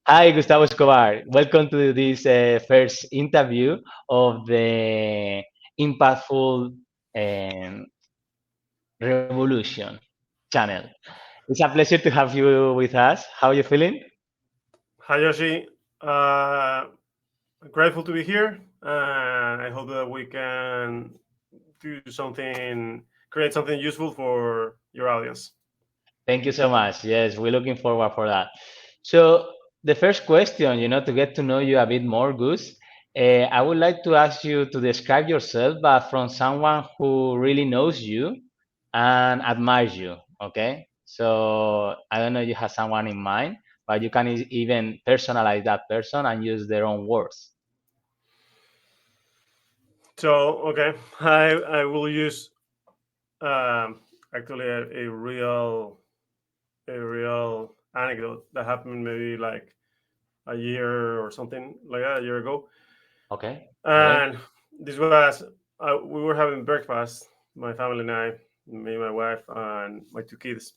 Hi, Gustavo Escobar. Welcome to this first interview of the Impactful um, Revolution channel. It's a pleasure to have you with us. How are you feeling? Hi, Yoshi. Uh, Grateful to be here, and I hope that we can create something useful for your audience. Thank you so much. Yes, we're looking forward for that. So the first question, to get to know you a bit more, Gus, I would like to ask you to describe yourself, but from someone who really knows you and admires you. Okay, so I don't know if you have someone in mind, but you can even personalize that person and use their own words. So, okay, I will use um, actually a real anecdote that happened maybe like a year or something like that, a year ago, Okay, great. and this was we were having breakfast, my family and I, me, my wife, and my two kids.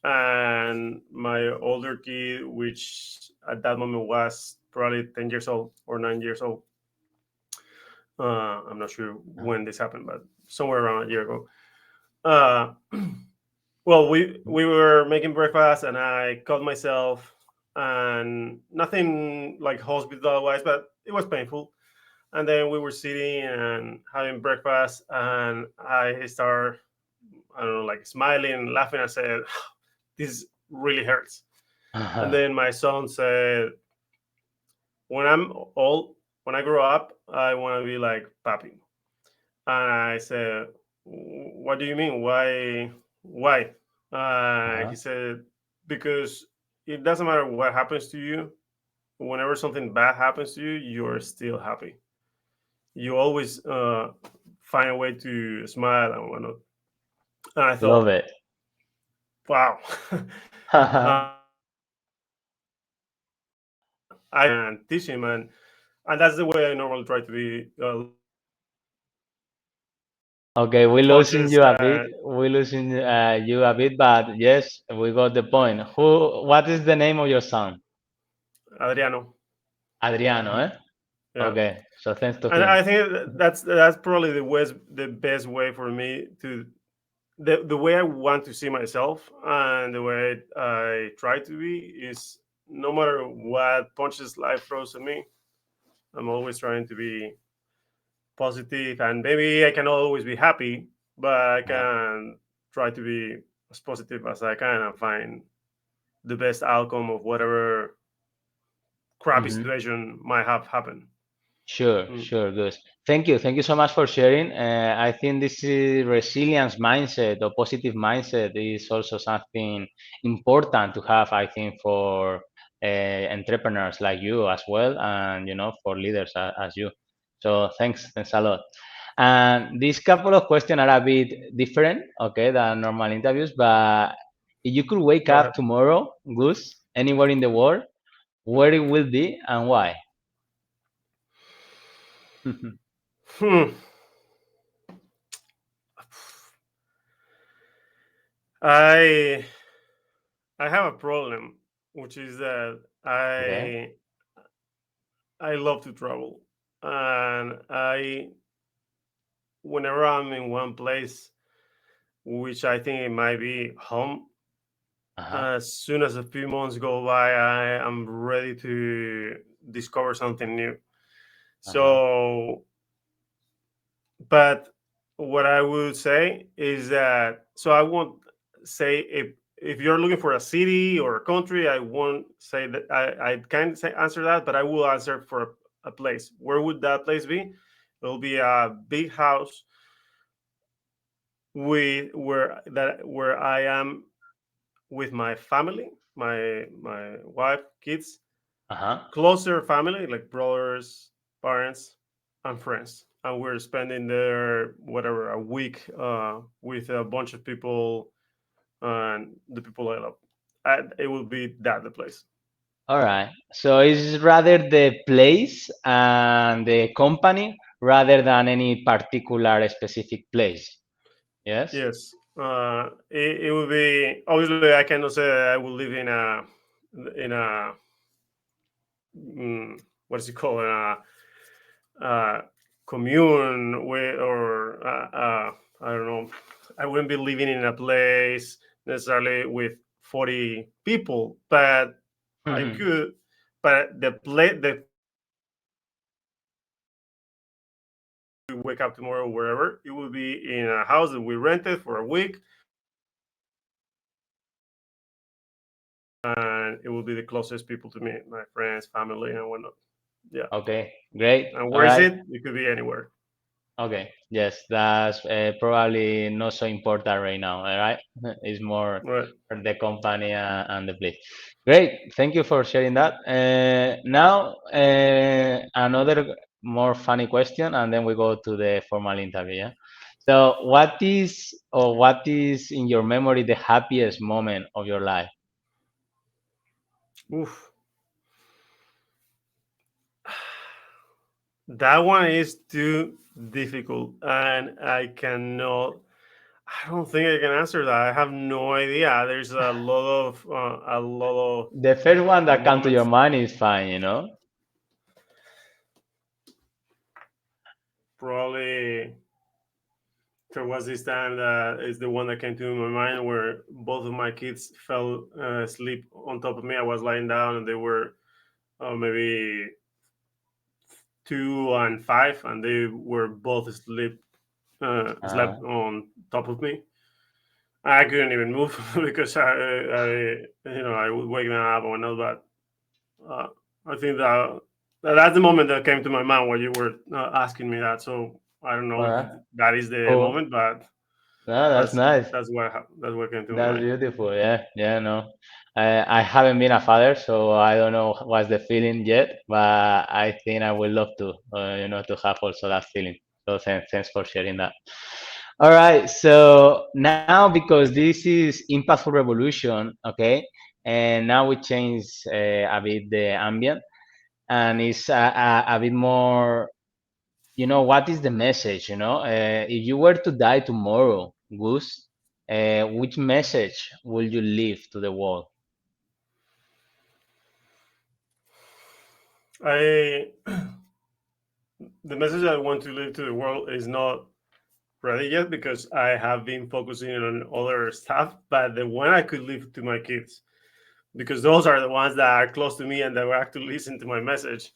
And my older kid, which at that moment was probably 10 years old or 9 years old. I'm not sure Uh-huh. when this happened, but somewhere around a year ago. Uh, well, we were making breakfast, and I cut myself, and nothing like hospital wise, but it was painful. And then we were sitting and having breakfast, and I started, I don't know, like smiling and laughing. I said, "This really hurts." And Uh-huh. then my son said, "When I'm old, when I grow up, I want to be like Papi." And I said, "What do you mean? Why? Why?" He Uh-huh. said, "Because it doesn't matter what happens to you. Whenever something bad happens to you, you're still happy. You always find a way to smile and whatnot." And I Love thought, it. "Wow." And teach him, and that's the way I normally try to be. Okay, we're losing Touches you a bit. We're losing you a bit, but yes, we got the point. What is the name of your son? Adriano. Adriano, eh? Yeah, Okay, so thanks to and him. I think that's probably the best way for me to the way I want to see myself, and the way I try to be is no matter what punches life throws at me, I'm always trying to be positive, and maybe I can always be happy, but I Uh-huh. can try to be as positive as I can and find the best outcome of whatever crappy Mm-hmm. situation might have happened. Sure, Mm. sure, good. Thank you so much for sharing. I think this is resilience mindset or positive mindset is also something important to have, I think, for entrepreneurs like you as well, and for leaders as you. So thanks a lot. And these couple of questions are a bit different, okay, than normal interviews. But if you could wake Go up ahead. tomorrow, Goose, anywhere in the world, where it will be and why? Hmm. I I have a problem, which is that Okay. I love to travel, and I whenever I'm in one place, which I think it might be home, Uh-huh. as soon as a few months go by, I am ready to discover something new. Uh-huh. So, but what I would say is that so I won't say if you're looking for a city or a country, I won't say that I can't say answer that, but I will answer for a place. Where would that place be? It'll be a big house where I am with my family, my wife, kids, Uh-huh. closer family like brothers, parents, and friends, and we're spending there whatever a week with a bunch of people and the people I love. It will be that the place. All right. So it's rather the place and the company rather than any particular specific place. Yes? Yes, it will be obviously I cannot say that I will live in a what is it called, uh, commune with, or I don't know. I wouldn't be living in a place necessarily with 40 people, but I could. But the wake up tomorrow wherever it will be in a house that we rented for a week, and it will be the closest people to me, my friends, family, and whatnot. Yeah. Okay, great. And All where is right. it? It could be anywhere. Okay, yes, that's probably not so important right now, all right? It's more Right. for the company and the place. Great, thank you for sharing that. Now, another more funny question, and then we go to the formal interview. Yeah? So, what is in your memory the happiest moment of your life? Oof. That one is too difficult, and I cannot. I don't think I can answer that. I have no idea. There's a lot of The first one that comes to your moments. mind is fine, you know? Probably there was this time that is the one that came to my mind where both of my kids fell asleep on top of me. I was lying down, and they were maybe 2 and 5, and they were both asleep, Uh, slept on top of me. I couldn't even move because I would wake them up or not. But I think that's the moment that came to my mind while you were asking me that. So I don't know all if right, that is the cool. moment, but No, that's that's nice. that's what came to my That's mind. beautiful. Yeah, yeah, no. I haven't been a father, so I don't know what's the feeling yet, but I think I would love to, to have also that feeling. So thanks for sharing that. All right, so now because this is impactful revolution, okay, and now we change a bit the ambient, and it's a bit more, what is the message, if you were to die tomorrow, Gus, which message will you leave to the world? I The message I want to leave to the world is not ready yet because I have been focusing on other stuff. But the one I could leave to my kids, because those are the ones that are close to me and that will actually listen to my message,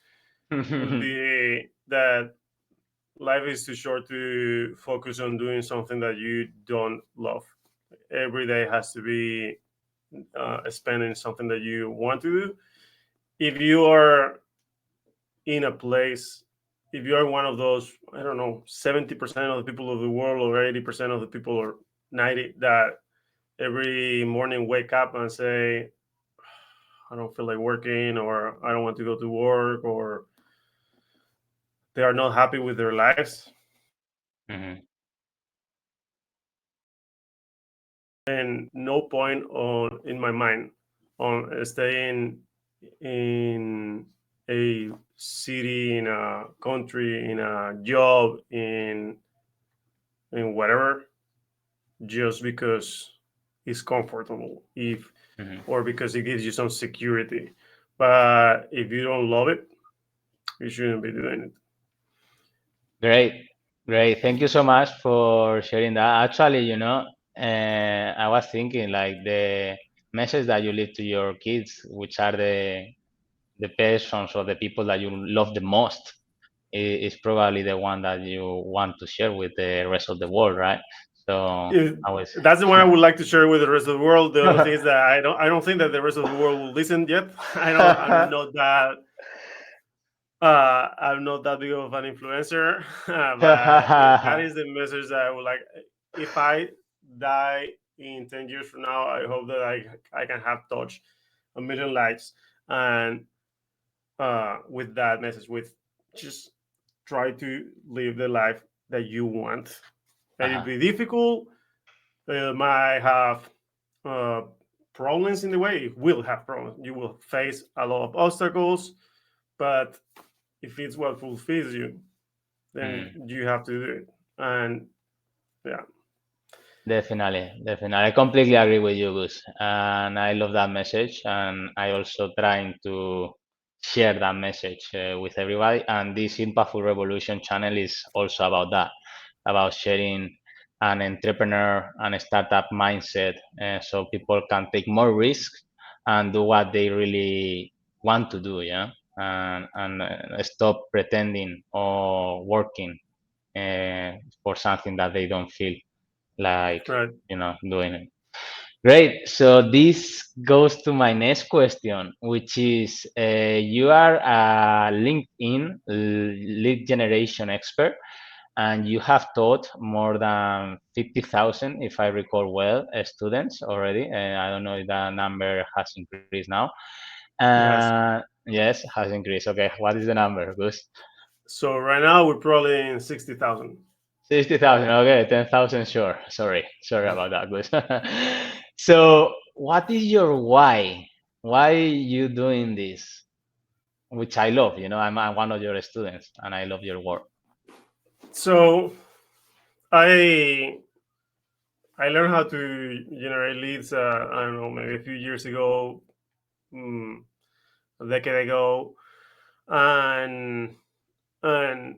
would be that life is too short to focus on doing something that you don't love. Every day has to be spent in something that you want to do. If you are in a place, if you are one of those, I don't know, 70% of the people of the world, or 80% of the people, or 90, that every morning wake up and say, I don't feel like working, or I don't want to go to work, or they are not happy with their lives, Mhm, then no point on in my mind on staying in a city, in a country, in a job, in whatever, just because it's comfortable, if mhm. or because it gives you some security. But if you don't love it, you shouldn't be doing it. Great, great. Thank you so much for sharing that. Actually, I was thinking like the message that you leave to your kids, which are the persons or the people that you love the most, is probably the one that you want to share with the rest of the world, right? So If I was. that's the one I would like to share with the rest of the world. The other thing is that I don't think that the rest of the world will listen yet. I'm not that big of an influencer, but that is the message that I would like. If I die in 10 years from now, I hope that I can have touched a million lives, and with that message, with just try to live the life that you want. It will Uh-huh. be difficult. Might have uh, problems in the way. You will have problems. You will face a lot of obstacles, but if it's what fulfills you, then Mm. you have to do it. And yeah, Definitely, definitely. I completely agree with you, Gus. And I love that message. And I also trying to share that message with everybody. And this Impactful Revolution channel is also about that, about sharing an entrepreneur and a startup mindset, so people can take more risks and do what they really want to do, yeah, and stop pretending or working for something that they don't feel like, Right. doing it. Great. So this goes to my next question, which is you are a LinkedIn lead generation expert, and you have taught more than 50,000, if I recall well, students already. I don't know if that number has increased now. Yes. Yes, has increased. Okay, what is the number, Gus? So right now we're probably in 60,000. 60,000. Okay, 10,000. Sure. Sorry about that, Gus. So, what is your why? Why you doing this? Which I love. I'm one of your students, and I love your work. So I I learned how to generate leads. I don't know, maybe a few years ago, mm, a decade ago, and and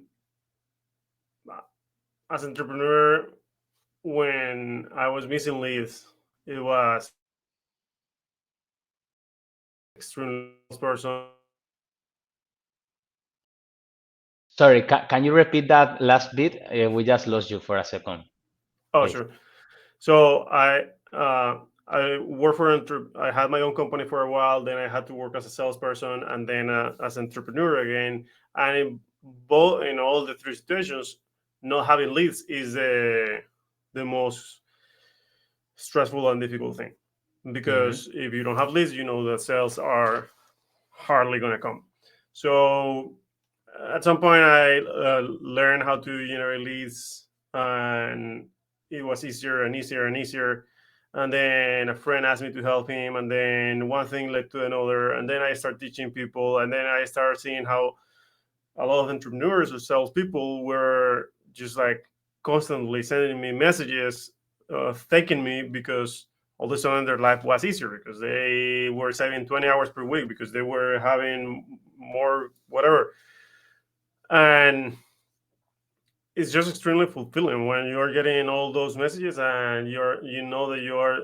as an entrepreneur, when I was missing leads, it was extremely person. Sorry, can you repeat that last bit? We just lost you for a second, Oh, please. sure. So I worked I had my own company for a while. Then I had to work as a salesperson, and then as an entrepreneur again. And in all the three situations, not having leads is the most stressful and difficult thing, Hmm. because if you don't have leads, you know that sales are hardly going to come. So at some point, I learned how to generate leads, and it was easier and easier and easier. And then a friend asked me to help him, and then one thing led to another, and then I started teaching people, and then I started seeing how a lot of entrepreneurs or salespeople were just like constantly sending me messages, thanking me, because all of a sudden their life was easier, because they were saving 20 hours per week, because they were having more whatever. And it's just extremely fulfilling when you're getting all those messages, and you know that you are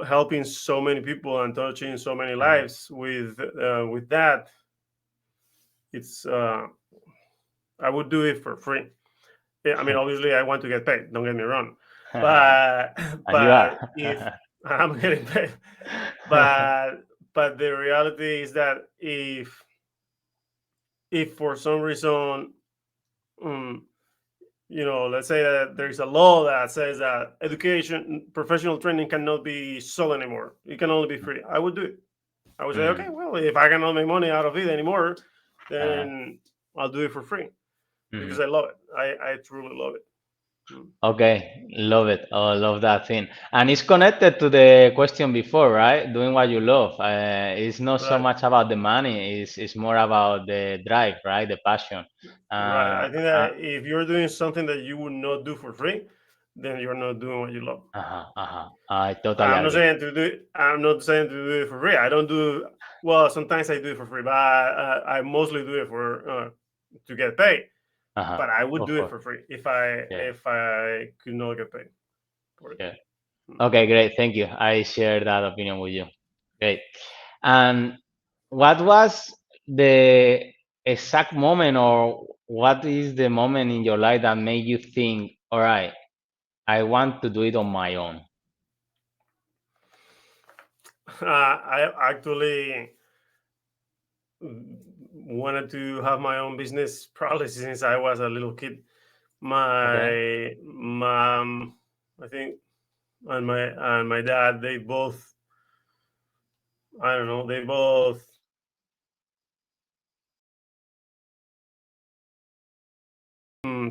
helping so many people and touching so many lives with that. It's I would do it for free. Yeah, I mean, obviously, I want to get paid. Don't get me wrong, but And you but are. if I'm getting paid, but the reality is that if for some reason, um, let's say that there's a law that says that education, professional training cannot be sold anymore. It can only be free. I would do it. I would say, okay, Mm, well, if I cannot make money out of it anymore, uh, then I'll do it for free, because mhm. I love it. I truly love it. Mm. Okay, love it. Oh, love that thing. And it's connected to the question before, right? Doing what you love. It's not so Right. much about the money, it's more about the drive, right? The passion. Right. Uh, I think uh, that if you're doing something that you would not do for free, then you're not doing what you love. uh-huh. I totally agree. I'm not saying to do it for free. I don't do well. Sometimes I do it for free, but I mostly do it for to get paid. Uh-huh. But I would Of do it course. for free Yeah, if I could not get paid for it. yeah. Mm. Okay, great. Thank you. I share that opinion with you. Great. And what was the exact moment, or what is the moment in your life that made you think, all right, I want to do it on my own? I actually wanted to have my own business probably since I was a little kid. Okay. My mom, I think, and my dad, they both, I don't know, they both. Mm,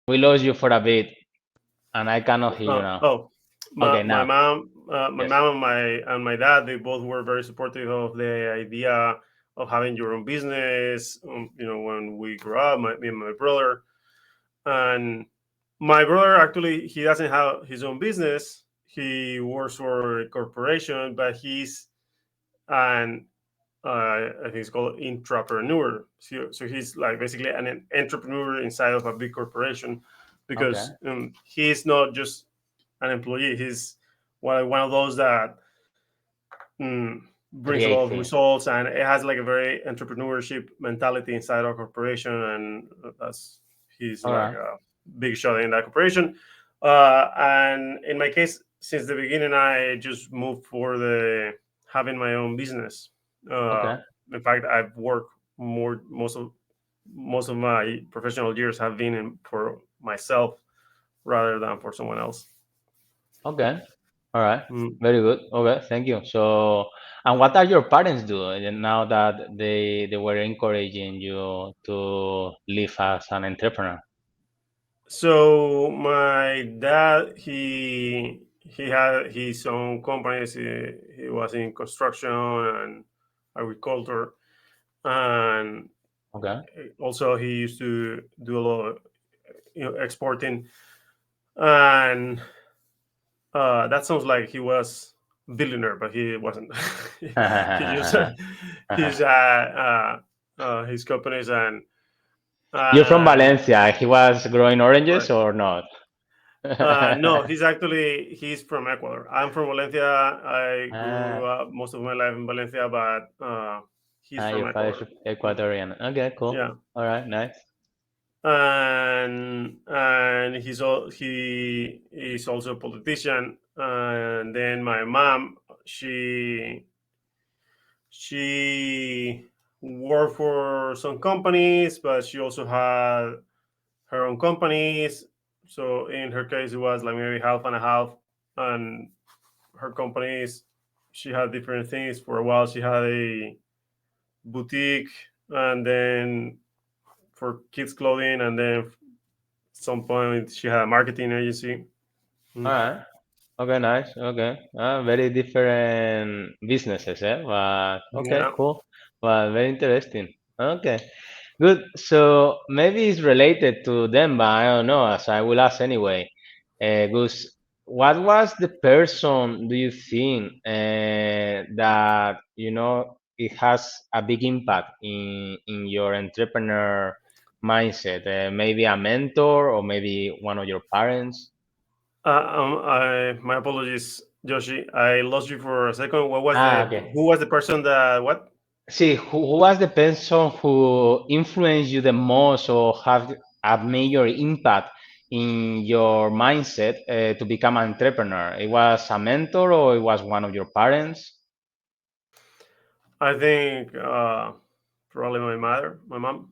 We lost you for a bit, and I cannot hear you now. oh, Okay, my now. mom, Yes. and my dad, they both were very supportive of the idea of having your own business. When we grew up, me and my brother, and my brother actually he doesn't have his own business, he works for a corporation, but he's an I think it's called intrapreneur. So he's like basically an entrepreneur inside of a big corporation, Okay. because he's not just an employee. He's one of those that brings a lot Create of things. results, and it has like a very entrepreneurship mentality inside our corporation, and that's he's All like right. a big shot in that corporation. And in my case, since the beginning, I just moved for the having my own business. Uh, Okay. in fact, I've worked most of my professional years have been for myself rather than for someone else. Okay. All right. Mm. Very good. Okay. Thank you. So, and what are your parents doing now that they were encouraging you to live as an entrepreneur? So my dad, he had his own companies. He was in construction and agriculture, and Okay. also he used to do a lot of exporting. And that sounds like he was billionaire, but he wasn't. He just his his companies, You're from and Valencia. He was growing oranges right. or not? No, he's from Ecuador. I'm from Valencia. I grew Ah, up most of my life in Valencia, but he's from your father's Ecuador. Mm, Ecuadorian. Okay, cool. yeah, All right, nice. and he is also a politician. And then my mom, she worked for some companies, but she also had her own companies. So in her case, it was like maybe half and a half. And her companies, she had different things. For a while, she had a boutique, and then for kids clothing, and then at some point she had a marketing agency. All Mm. right. Okay, nice. Okay. Very different businesses, eh? But okay, Yeah. cool. Well, very interesting. Okay, good. So maybe it's related to them, but I don't know. As I will ask anyway. Gus, what was the person do you think that it has a big impact in your entrepreneur mindset? Maybe a mentor or maybe one of your parents? My apologies, Joshi. I lost you for a second. Okay. Who was the person that what? See, who was the person who influenced you the most or have a major impact in your mindset to become an entrepreneur? It was a mentor or it was one of your parents? I think probably my mother, my mom.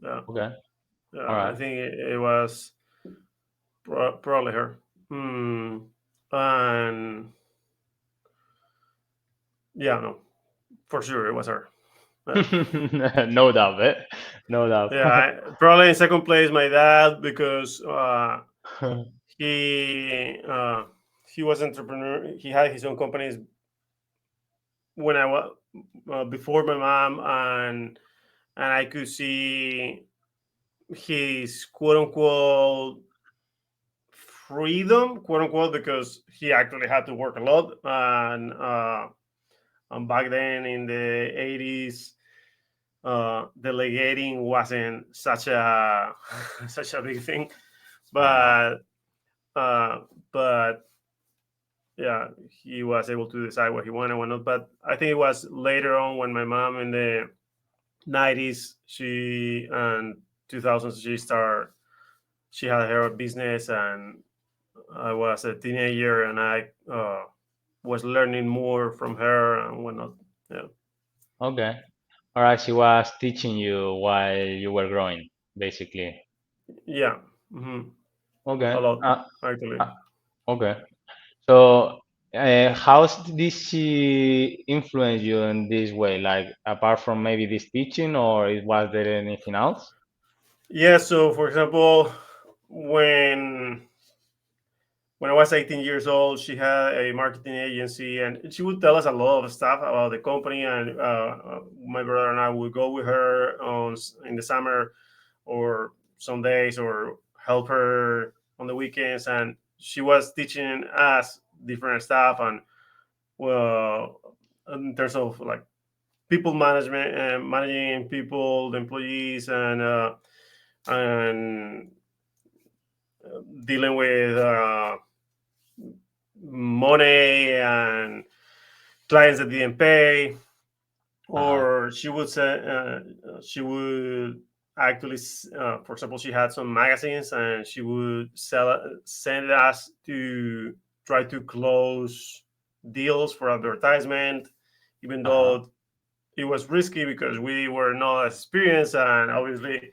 Yeah, Okay, all yeah. I right. think it was probably her. Hmm. And yeah, no, for sure it was her. Yeah, No doubt, eh? No doubt. yeah. Probably in second place, my dad, because he uh, he was entrepreneur. He had his own companies when I was before my mom, and I could see his quote unquote freedom, quote unquote, because he actually had to work a lot. And back then in the 80s, delegating wasn't such a such a big thing. Uh, But uh, but yeah, he was able to decide what he wanted and what not. But I think it was later on when my mom in the 90s, she and 2000s, she had her business, and I was a teenager, and I was learning more from her and whatnot. Yeah, okay. All right. She was teaching you while you were growing, basically. yeah, hmm a Okay. lot actually. Uh, okay. So, how did she influence you in this way? Like, apart from maybe this teaching, or was there anything else? Yeah. So, for example, when when I was 18 years old, she had a marketing agency, and she would tell us a lot of stuff about the company. And my brother and I would go with her in the summer, or some days, or help her on the weekends. And she was teaching us different stuff, and well, in terms of like people management and managing people, the employees, and dealing with money and clients that didn't pay, Uh-huh. or she would actually, for example, she had some magazines and she would send us to try to close deals for advertisement, even Uh-huh. though it was risky because we were not experienced, and obviously,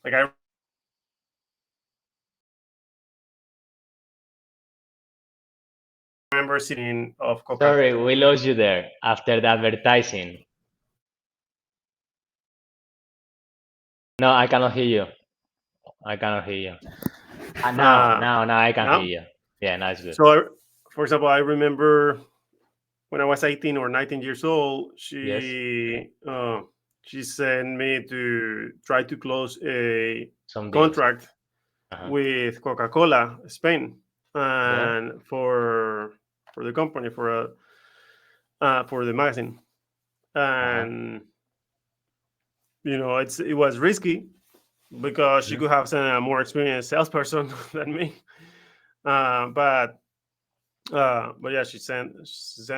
like I remember sitting of Coca-Cola Sorry, we lost you there after the advertising. No, I cannot hear you. I cannot hear you. Now I can hear now. you. Yeah, now it's good. So, for example, I remember when I was 18 or 19 years old, Yes, she sent me to try to close a some deals. contract Uh-huh. with Coca-Cola Spain, Yeah. and for the company, for the magazine. Uh-huh. And it was risky because she Mhm. could have sent a more experienced salesperson than me. But yeah, she sent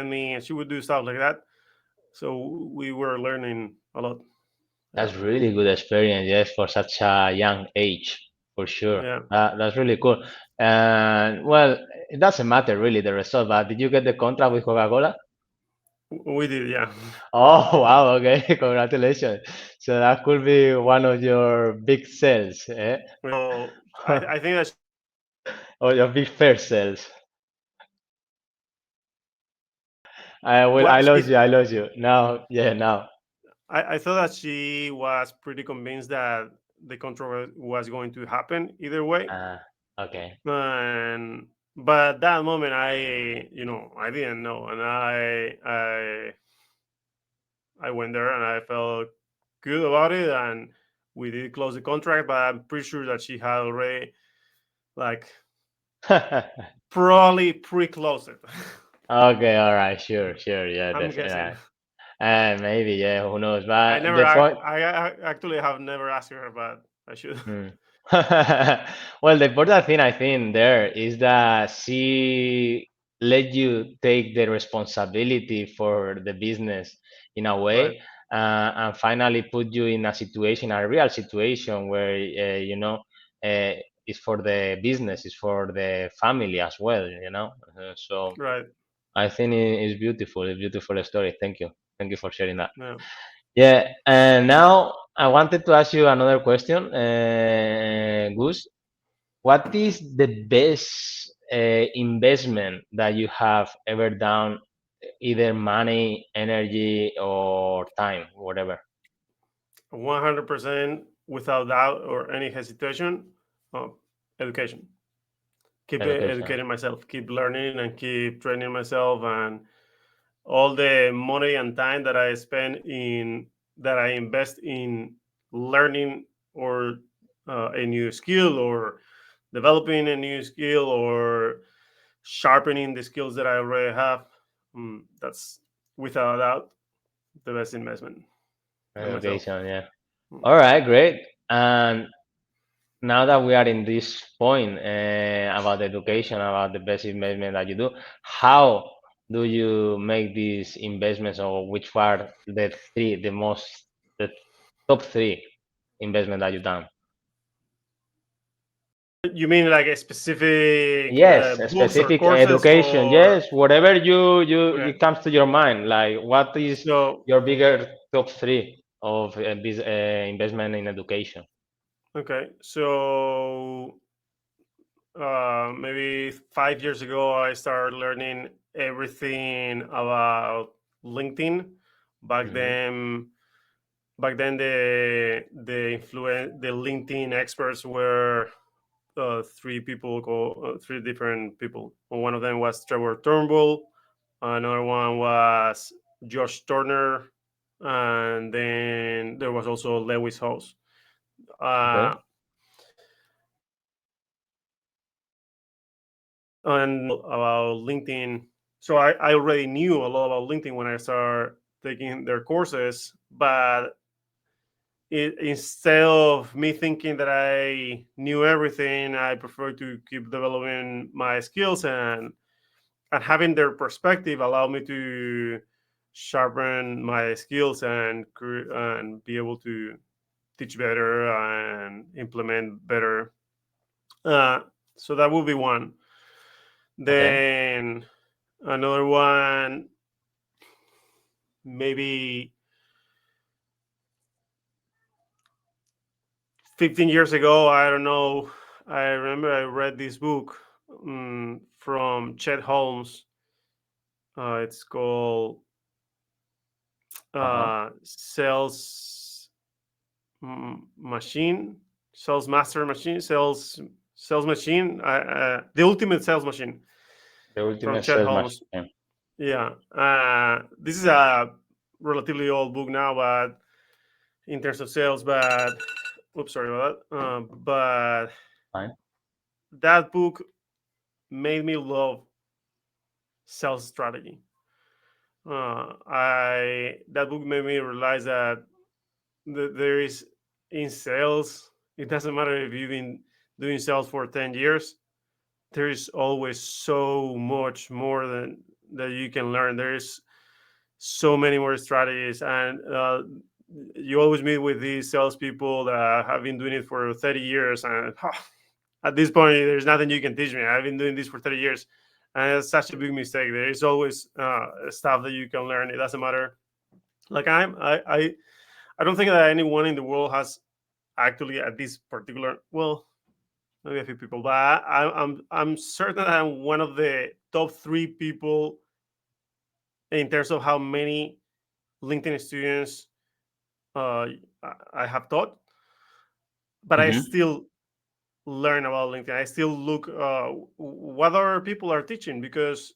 me, and she would do stuff like that. So we were learning a lot. Yeah, That's really good experience, yes, for such a young age, for sure. yeah, That's really cool. And well, it doesn't matter really the result, but did you get the contract with Coca-Cola? we did. Yeah. Oh, wow, okay, congratulations. So that could be one of your big sales, eh? Well, I think that Or your big first sales. I what lost you, I lost you. Now, yeah, now. I thought that she was pretty convinced that the control was going to happen either way. Uh, okay. And but at that moment, I didn't know, and I went there and I felt good about it, and we did close the contract. But I'm pretty sure that she had already, like, probably pre-closed it. Okay, all right, sure, sure, yeah, I'm definitely. guessing. Yeah. Maybe, yeah, who knows? I But never, the point, I actually have never asked her, but I should. hmm. Well, the important thing I think there is that she let you take the responsibility for the business in a Right, way, and finally put you in a situation, a real situation where uh, it's for the business, it's for the family as well, you know. So right. I think it's beautiful, a beautiful story. Thank you for sharing that. Yeah. Yeah, and now I wanted to ask you another question, Gus. What is the best investment that you have ever done, either money, energy, or time, whatever? 100% without doubt or any hesitation. uh, Education. Keep Education. educating myself, keep learning, and keep training myself, and all the money and time that I invest in learning, or a new skill, or developing a new skill, or sharpening the skills that I already have. That's without a doubt the best investment in myself. Education, yeah. Mm. All right, great. And now that we are in this point about education, about the best investment that you do, how do you make these investments, or which are the top three investment that you've done? You mean like a specific Yes, a books or specific courses, education. or Yes, whatever you okay? it comes to your mind. Like, what is So your bigger top three of investment in education? okay, so maybe 5 years ago, I started learning everything about LinkedIn. Back Hmm. then, the LinkedIn experts were three different people. One of them was Trevor Turnbull. Another one was Josh Turner, and then there was also Lewis Howes. Uh, Okay. and about LinkedIn. So I already knew a lot about LinkedIn when I started taking their courses, but instead of me thinking that I knew everything, I prefer to keep developing my skills, and having their perspective allowed me to sharpen my skills and be able to teach better and implement better. Uh, so that would be one. Okay. Then another one, maybe 15 years ago, I don't know. I remember I read this book from Chet Holmes. It's called Uh-huh. Sales Machine, Sales Master Machine, Sales Machine, the Ultimate Sales Machine The from ultimate Chet sales Holmes. machine. Yeah, this is a relatively old book now, but in terms of sales, but oops, sorry about that. But Fine. that book made me love sales strategy. I That book made me realize that there is in sales. It doesn't matter if you've been doing sales for 10 years. There is always so much more than that you can learn. There is so many more strategies, and you always meet with these salespeople that have been doing it for 30 years, and at this point, there's nothing you can teach me. I've been doing this for 30 years, and it's such a big mistake. There is always stuff that you can learn. It doesn't matter. Like I don't think that anyone in the world has actually at this particular, well, maybe a few people, but I'm certain that I'm one of the top three people in terms of how many LinkedIn students uh, I have taught. But I Mm-hmm. still learn about LinkedIn. I still look what other people are teaching, because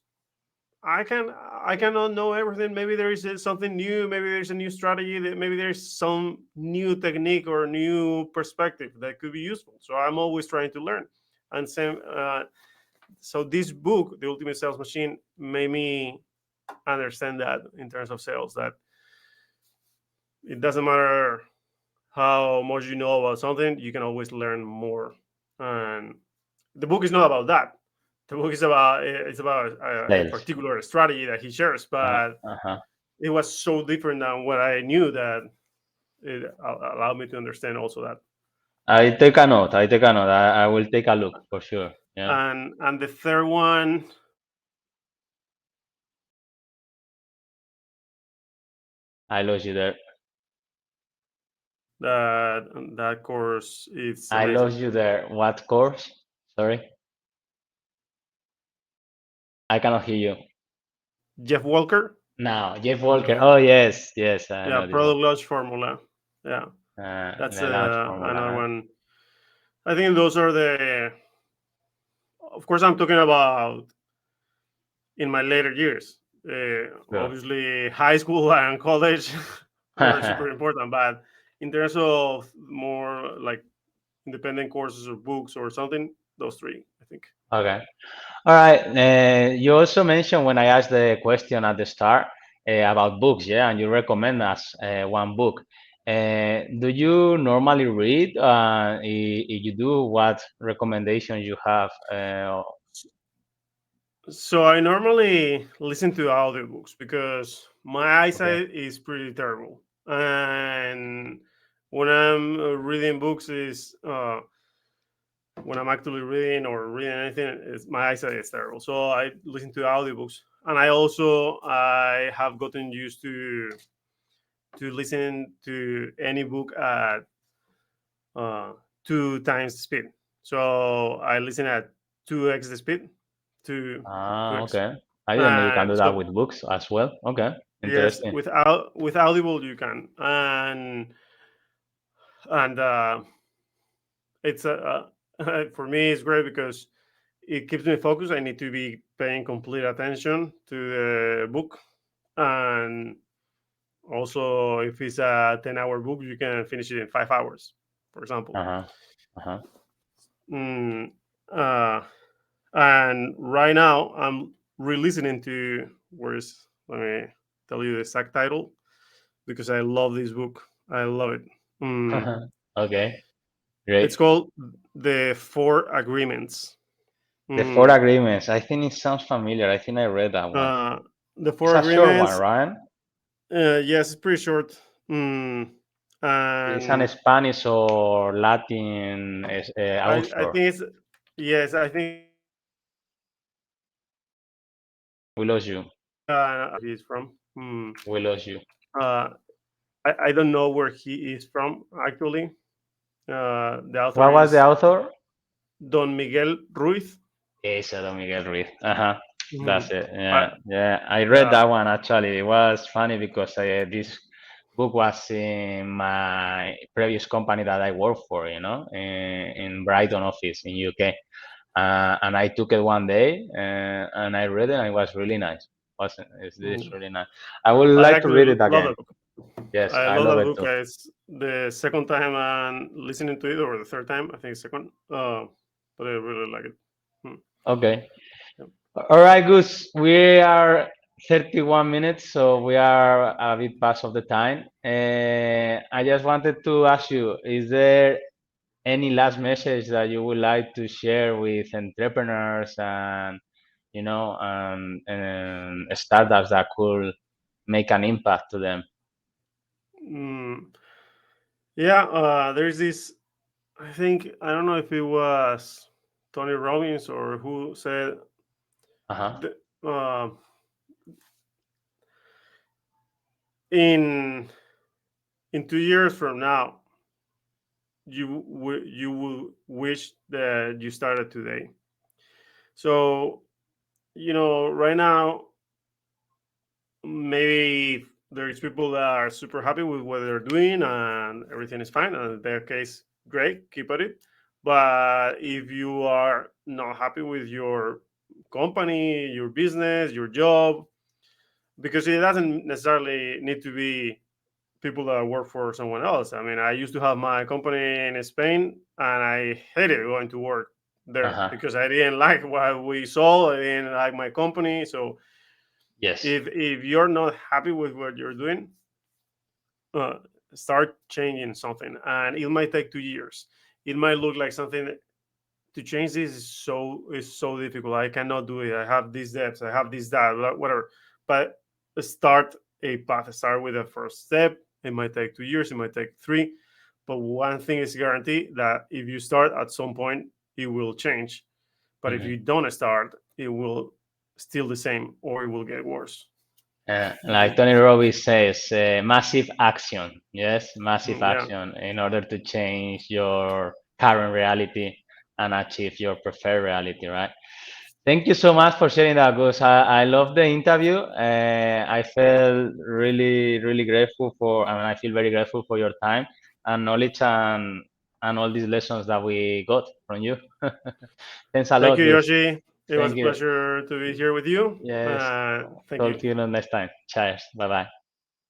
I can I cannot know everything. Maybe there is something new. Maybe there's a new strategy. Maybe there's some new technique or new perspective that could be useful. So I'm always trying to learn. And same. So this book, The Ultimate Sales Machine, made me understand that in terms of sales, that it doesn't matter how much you know about something, you can always learn more. And the book is not about that. The book is about it's about a Sales. particular strategy that he shares, but Uh-huh. it was so different than what I knew that it allowed me to understand also that. I take a note. I take a note. I will take a look for sure. Yeah. And the third one, I lost you there. that course, it's I amazing. lost you there. What course? Sorry. I cannot hear you. Jeff Walker, Now, Jeff Walker. Oh, yes. Yes, I yeah, know this one. product launch formula, yeah, that's The launch another formula. one. I think those are the. Of course, I'm talking about in my later years. Sure. Obviously, high school and college were super important, but in terms of more like independent courses or books or something, those three, I think. Okay. All right. You also mentioned when I asked the question at the start about books, yeah, and you recommend us one book. Do you normally read? If you do, what recommendations you have? So I normally listen to audiobooks because my Okay. eyesight is pretty terrible, and when I'm reading books is when I'm actually reading or reading anything, my eyesight is terrible. So I listen to audiobooks, and I have gotten used to listen to any book at uh, two times the speed. So I listen at 2x the speed, two Ah, 2x. okay. I didn't know you can do that So with books as well. Okay. yes, Interesting. with Audible you can, and it's for me it's great because it keeps me focused. I need to be paying complete attention to the book, and also if it's a 10-hour book, you can finish it in 5 hours, for example. Uh-huh. Uh-huh. Mm, uh, And right now I'm re-listening to, where's, let me tell you the exact title, because I love this book. I love it. Mm. Okay, It's great. called The Four Agreements. The Four Mm. Agreements. I think it sounds familiar. I think I read that one. Uh, the It's Four a short one, Agreements. right? Yes, it's pretty short. Mm. It's an And Spanish or Latin I author. think it's, yes, I think it's We lost you. he's from. Mm. We lost you. Uh, I don't know where he is from actually. The author What was the is author? Don Miguel Ruiz. Esa de Miguel Ruiz. Uh-huh. That's Mhm. it. I, Yeah, yeah. I read yeah. that one actually. It was funny because this book was in my previous company that I worked for, in Brighton office in UK. And I took it one day and I read it and it was really nice. Wasn't it's this Mm. really nice. I would I like to read actually it love again. that book. Yes, I I love love that it book. too. It's the second time I'm listening to it, or the third time. I think second. But I really like it. Hmm. Okay. Yeah. All right, Gus. We are 31 minutes, so we are a bit past of the time. I just wanted to ask you, is there any last message that you would like to share with entrepreneurs and startups that could make an impact to them? Mm. Yeah. There's this. I think I don't know if it was Tony Robbins or who said, Uh-huh. the, in 2 years from now, you will wish that you started today. So, right now, maybe there's people that are super happy with what they're doing and everything is fine. And in their case, great, keep at it. But if you are not happy with your company, your business, your job, because it doesn't necessarily need to be people that work for someone else. I mean, I used to have my company in Spain and I hated going to work there Uh-huh. because I didn't like what we sold. I didn't like my company. So Yes. if you're not happy with what you're doing, uh, start changing something. And it might take 2 years. It might look like something to change. This is so difficult. I cannot do it. I have these debts. I have this that whatever. But start a path. Start with the first step. It might take 2 years. It might take three. But one thing is guaranteed, that if you start at some point, it will change. But if Mhm. you don't start, it will still the same or it will get worse. Like Mhm. Tony Robbins says, massive action. Yes, massive Yeah. action in order to change your current reality and achieve your preferred reality, right? Thank you so much for sharing that, Gus. I love the interview. I felt really, really grateful I feel very grateful for your time and knowledge and all these lessons that we got from you. Thanks a Thank lot, you, Gus. Yoshi. It was Thank a you. pleasure to be here with you. Yes. Thank Talk you. to you next time. Cheers. Bye bye.